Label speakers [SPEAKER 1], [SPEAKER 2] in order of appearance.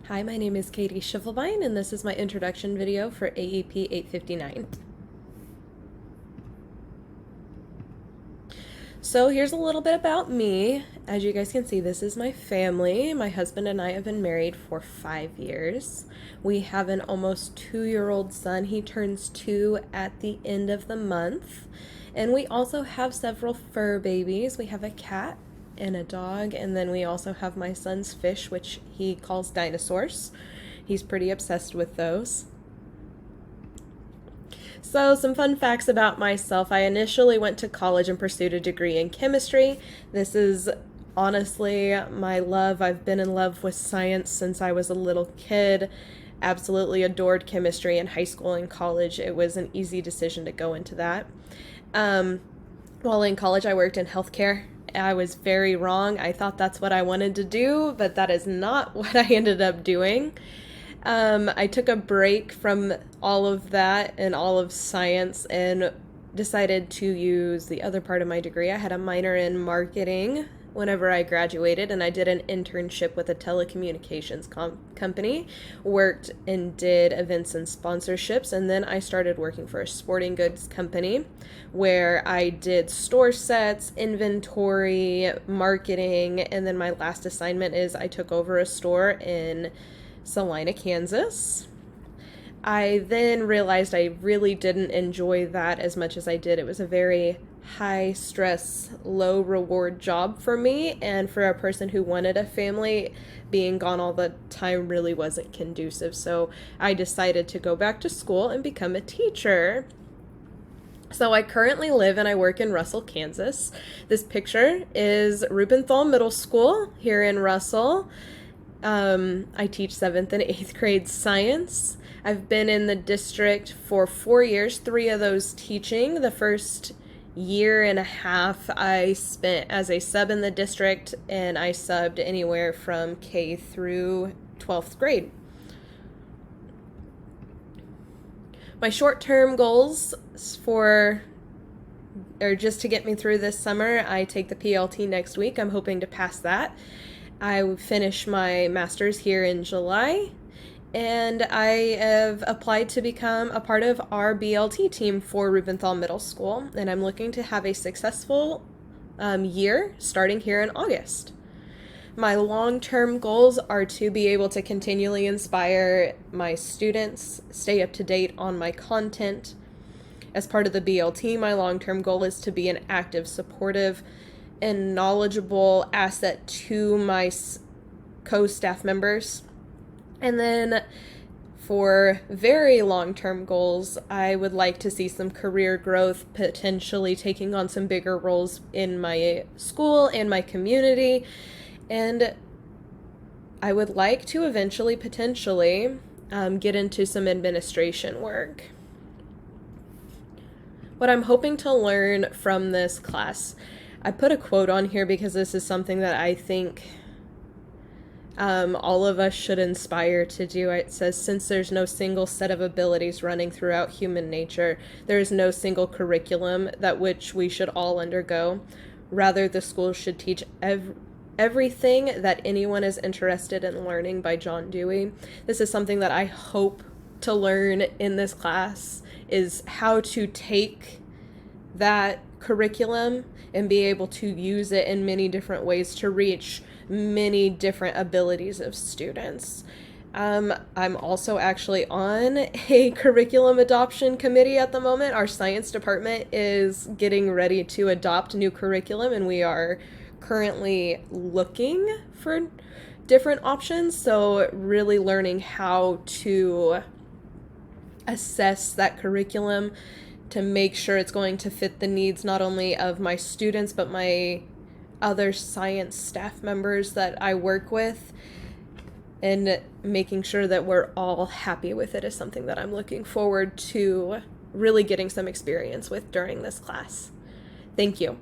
[SPEAKER 1] Hi, my name is Katie Schiffelbein, and this is my introduction video for AEP 859. So here's a little bit about me. As you guys can see, this is my family. My husband and I have been married for 5 years. We have an almost 2-year-old son. He turns 2 at the end of the month. And we also have several fur babies. We have a cat and a dog, and then we also have my son's fish, which he calls dinosaurs. He's pretty obsessed with those. So, some fun facts about myself. I initially went to college and pursued a degree in chemistry. This is honestly my love. I've been in love with science since I was a little kid. Absolutely adored chemistry in high school and college. It was an easy decision to go into that. While in college, I worked in healthcare. I was very wrong. I thought that's what I wanted to do, but that is not what I ended up doing. I took a break from all of that and all of science and decided to use the other part of my degree. I had a minor in marketing whenever I graduated, and I did an internship with a telecommunications company, worked and did events and sponsorships, and then I started working for a sporting goods company where I did store sets, inventory, marketing, and then my last assignment is I took over a store in Salina, Kansas. I then realized I really didn't enjoy that as much as I did. It was a very high stress, low reward job for me, and for a person who wanted a family, being gone all the time really wasn't conducive. So I decided to go back to school and become a teacher. So I currently live and I work in Russell, Kansas. This picture is Rubenthal Middle School here in Russell. I teach 7th and 8th grade science. I've been in the district for 4 years, 3 of those teaching. The first year and a half I spent as a sub in the district, and I subbed anywhere from K through 12th grade. My short-term goals just to get me through this summer, I take the PLT next week. I'm hoping to pass that. I finish my master's here in July, and I have applied to become a part of our BLT team for Rubenthal Middle School, and I'm looking to have a successful year starting here in August. My long-term goals are to be able to continually inspire my students, stay up to date on my content. As part of the BLT, my long-term goal is to be an active, supportive, and knowledgeable asset to my co-staff members. And then for very long-term goals, I would like to see some career growth, potentially taking on some bigger roles in my school and my community. And I would like to eventually, potentially, get into some administration work. What I'm hoping to learn from this class, I put a quote on here because this is something that I think all of us should inspire to do. It says, since there's no single set of abilities running throughout human nature, there is no single curriculum that which we should all undergo. Rather, the school should teach everything that anyone is interested in learning, by John Dewey. This is something that I hope to learn in this class, is how to take that curriculum and be able to use it in many different ways to reach many different abilities of students. I'm also actually on a curriculum adoption committee at the moment. Our science department is getting ready to adopt new curriculum, and we are currently looking for different options. So really learning how to assess that curriculum to make sure it's going to fit the needs not only of my students but my other science staff members that I work with, and making sure that we're all happy with it is something that I'm looking forward to really getting some experience with during this class. Thank you.